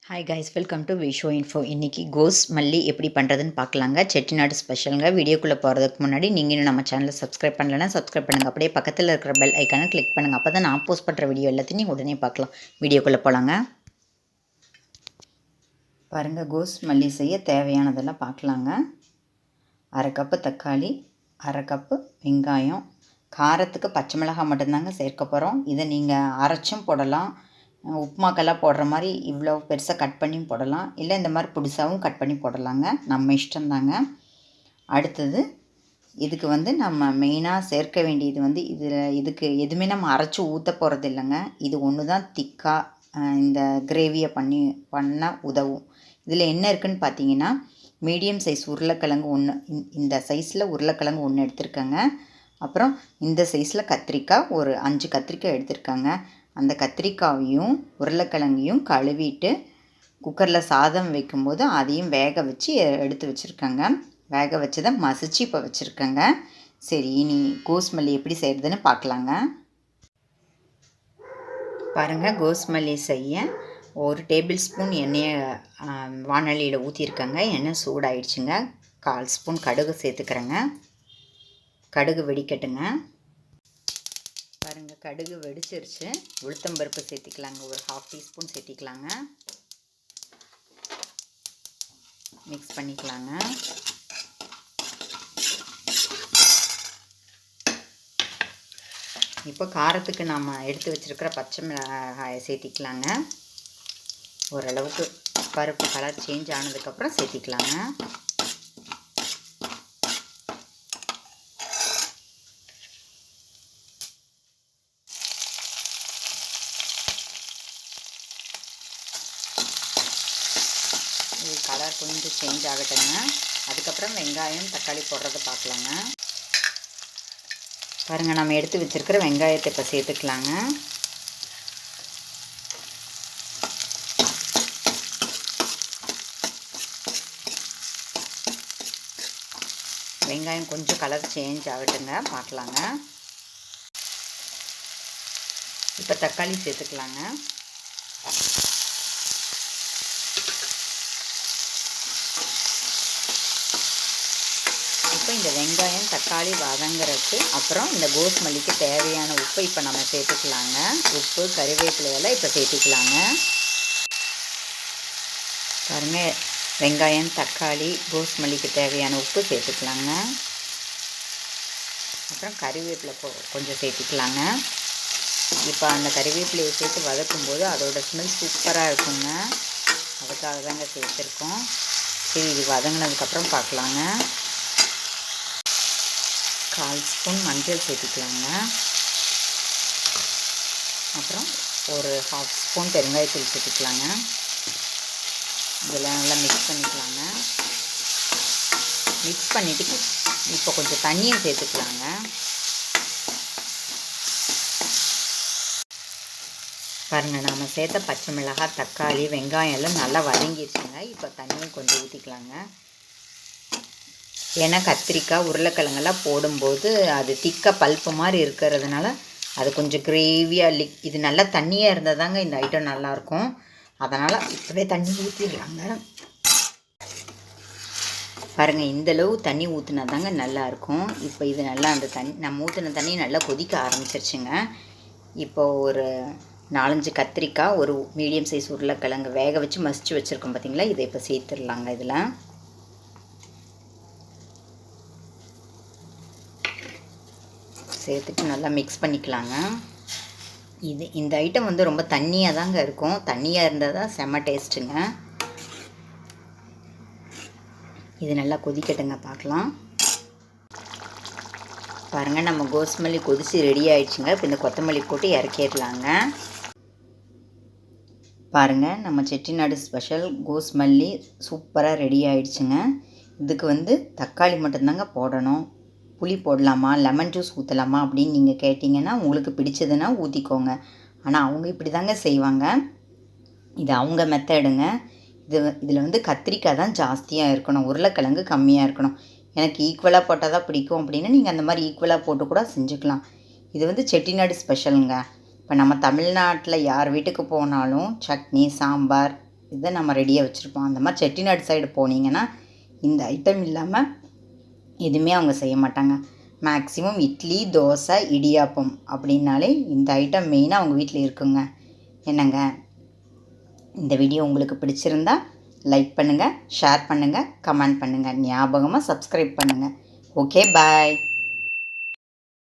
Hi guys, welcome to Visho info. இன்றைக்கி கோஸ் மல்லி எப்படி பண்ணுறதுன்னு பார்க்கலாங்க. செட்டிநாடு ஸ்பெஷலுங்க. வீடியோக்குள்ளே போகிறதுக்கு முன்னாடி நீங்கள் இன்னும் நம்ம சேனலை சப்ஸ்கிரைப் பண்ணலைன்னா சப்ஸ்கிரைப் பண்ணுங்கள். அப்படியே பக்கத்தில் இருக்கிற பெல் ஐக்கானை கிளிக் பண்ணுங்கள். அப்போ தான் நான் போஸ்ட் பண்ணுற வீடியோ எல்லாத்தையும் நீங்கள் உடனே பார்க்கலாம். வீடியோக்குள்ளே போகலாங்க. பாருங்கள், கோஸ் மல்லி செய்ய தேவையானதெல்லாம் பார்க்கலாங்க. 1/2 கப்பு தக்காளி, 1/2 கப்பு வெங்காயம், காரத்துக்கு பச்சை மிளகாய் மட்டும்தாங்க சேர்க்க போகிறோம். இதை நீங்கள் அரைச்சும் போடலாம், உப்புமாக்கெல்லாம் போடுற மாதிரி இவ்வளோ பெருசாக கட் பண்ணியும் போடலாம், இல்லை இந்த மாதிரி புதுசாகவும் கட் பண்ணி போடலாங்க. நம்ம இஷ்டம்தாங்க. அடுத்தது இதுக்கு நம்ம மெயினாக சேர்க்க வேண்டியது இதுக்கு எதுவுமே நம்ம அரைச்சி ஊற்ற போகிறது இல்லைங்க. இது ஒன்று தான் திக்காக இந்த கிரேவியை பண்ண உதவும். இதில் என்ன இருக்குதுன்னு பார்த்தீங்கன்னா, மீடியம் சைஸ் உருளைக்கிழங்கு ஒன்று, இந்த சைஸில் உருளைக்கிழங்கு ஒன்று எடுத்திருக்கேங்க. அப்புறம் இந்த சைஸில் கத்திரிக்காய் ஒரு 5 கத்திரிக்காய் எடுத்திருக்காங்க. அந்த கத்திரிக்காயையும் உருளைக்கிழங்கையும் கழுவிட்டு குக்கரில் சாதம் வைக்கும்போது அதையும் வேக வச்சு எடுத்து வச்சுருக்கேங்க. வேக வச்சதை மசிச்சு இப்போ வச்சுருக்கேங்க. சரி, இனி கோஸ் மல்லி எப்படி செய்கிறதுன்னு பார்க்கலாங்க. பாருங்கள், கோஸ் மல்லி செய்ய 1 டேபிள் ஸ்பூன் எண்ணெயை வானலியில் ஊற்றிருக்கேங்க. எண்ணெய் சூடாயிடுச்சுங்க. 1/4 ஸ்பூன் கடுகு சேர்த்துக்கிறேங்க. கடுகு வெடிக்கட்டுங்க. பாருங்கள், கடுகு வெடிச்சிருச்சு. உளுத்தம்பருப்பு சேர்த்திக்கலாங்க. ஒரு 1/2 டீஸ்பூன் சேர்த்திக்கலாங்க. மிக்ஸ் பண்ணிக்கலாங்க. இப்போ காரத்துக்கு நாம் எடுத்து வச்சுருக்கிற பச்சை மிளகாயை சேர்த்திக்கலாங்க. ஓரளவுக்கு பருப்பு கலர் சேஞ்ச் ஆனதுக்கப்புறம் சேர்த்திக்கலாங்க. இது கலர் கொஞ்சம் சேஞ்ச் ஆகட்டுங்க. அதுக்கப்புறம் வெங்காயம் தக்காளி போடுறத பார்க்கலாங்க. பாருங்கள், நம்ம எடுத்து வச்சுருக்கிற வெங்காயத்தை இப்போ சேர்த்துக்கலாங்க. வெங்காயம் கொஞ்சம் கலர் சேஞ்ச் ஆகட்டுங்க, பார்க்கலாங்க. இப்போ தக்காளி சேர்த்துக்கலாங்க. இப்போ இந்த வெங்காயம் தக்காளி வதங்கிறதுக்கு அப்புறம் இந்த கோஸ் மல்லிக்கு தேவையான உப்பை இப்போ நம்ம சேர்த்துக்கலாங்க. உப்பு, கறிவேப்பிலையெல்லாம் இப்போ சேர்த்துக்கலாங்க. பாருங்கள், வெங்காயம் தக்காளி கோஸ் மல்லிக்கு தேவையான உப்பு சேர்த்துக்கலாங்க. அப்புறம் கறிவேப்பிலை கொஞ்சம் சேர்த்துக்கலாங்க. இப்போ அந்த கறிவேப்பிலையை சேர்த்து வதக்கும்போது அதோட ஸ்மெல் சூப்பராக இருக்குங்க. அதுக்காக தாங்க சேர்த்துருக்கோம். சரி, இது வதங்கினதுக்கப்புறம் பார்க்கலாங்க. 1/4 ஸ்பூன் மஞ்சள் சேர்த்துக்கலாங்க. அப்புறம் ஒரு 1/2 ஸ்பூன் பெருங்காயத்தூள் சேர்த்துக்கலாங்க. இதெல்லாம் நல்லா மிக்ஸ் பண்ணிக்கலாங்க. மிக்ஸ் பண்ணிவிட்டு இப்போ கொஞ்சம் தண்ணியும் சேர்த்துக்கலாங்க. பாருங்கள், நாம் சேர்த்த பச்சை மிளகாய் தக்காளி வெங்காயம் எல்லாம் நல்லா வதங்கிடுச்சுங்க. இப்போ தண்ணியும் கொஞ்சம் ஊற்றிக்கலாங்க. ஏன்னா கத்திரிக்காய் உருளைக்கிழங்கெல்லாம் போடும்போது அது திக்காக பல்ப்பு மாதிரி இருக்கிறதுனால அது கொஞ்சம் கிரேவியாக இது நல்லா தண்ணியாக இருந்தால் தாங்க இந்த ஐட்டம் நல்லாயிருக்கும். அதனால் இப்போவே தண்ணி ஊற்றிடலாங்க. பாருங்கள், இந்தளவு தண்ணி ஊற்றினா தாங்க நல்லாயிருக்கும். இப்போ இது நல்லா அந்த நம்ம ஊற்றின தண்ணி நல்லா கொதிக்க ஆரம்பிச்சிருச்சுங்க. இப்போது ஒரு 4-5 கத்திரிக்காய், ஒரு மீடியம் சைஸ் உருளைக்கிழங்கு வேக வச்சு மசிச்சு வச்சுருக்கோம் பார்த்திங்களா, இதை இப்போ சேர்த்துடலாங்க. இதில் சேர்த்துட்டு நல்லா மிக்ஸ் பண்ணிக்கலாங்க. இந்த ஐட்டம் ரொம்ப தண்ணியாக தாங்க இருக்கும். தண்ணியாக இருந்தால் தான் செம்ம டேஸ்ட்டுங்க. இது நல்லா கொதிக்கட்டுங்க, பார்க்கலாம். பாருங்கள், நம்ம கோஸ் மல்லி கொதிச்சு ரெடி ஆகிடுச்சுங்க. இப்போ இந்த கொத்தமல்லி போட்டு இறக்கிடலாங்க. பாருங்கள், நம்ம செட்டிநாடு ஸ்பெஷல் கோஸ் மல்லி சூப்பராக ரெடி ஆகிடுச்சுங்க. இதுக்கு தக்காளி மட்டும்தாங்க போடணும். புளி போடலாமா, லெமன் ஜூஸ் ஊற்றலாமா அப்படின்னு நீங்கள் கேட்டிங்கன்னா உங்களுக்கு பிடிச்சதுன்னா ஊற்றிக்கோங்க. ஆனால் அவங்க இப்படி தாங்க செய்வாங்க. இது அவங்க மெத்தடுங்க. இதில் கத்திரிக்காய் தான் ஜாஸ்தியாக இருக்கணும், உருளைக்கிழங்கு கம்மியாக இருக்கணும். எனக்கு ஈக்குவலாக போட்டால் தான் பிடிக்கும் அப்படின்னா நீங்கள் அந்த மாதிரி ஈக்குவலாக போட்டு கூட செஞ்சுக்கலாம். இது செட்டிநாடு ஸ்பெஷலுங்க. இப்போ நம்ம தமிழ்நாட்டில் யார் வீட்டுக்கு போனாலும் சட்னி, சாம்பார், இதை நம்ம ரெடியாக வச்சுருப்போம். அந்த மாதிரி செட்டிநாடு சைடு போனீங்கன்னா இந்த ஐட்டம் இல்லாமல் எதுவுமே அவங்க செய்ய மாட்டாங்க. மேக்ஸிமம் இட்லி, தோசை, இடியாப்பம் அப்படின்னாலே இந்த ஐட்டம் மெயினாக அவங்க வீட்டில் இருக்குங்க. என்னங்க, இந்த வீடியோ உங்களுக்கு பிடிச்சிருந்தா லைக் பண்ணுங்கள், ஷேர் பண்ணுங்கள், கமெண்ட் பண்ணுங்கள். ஞாபகமாக சப்ஸ்கிரைப் பண்ணுங்கள். ஓகே, பாய்.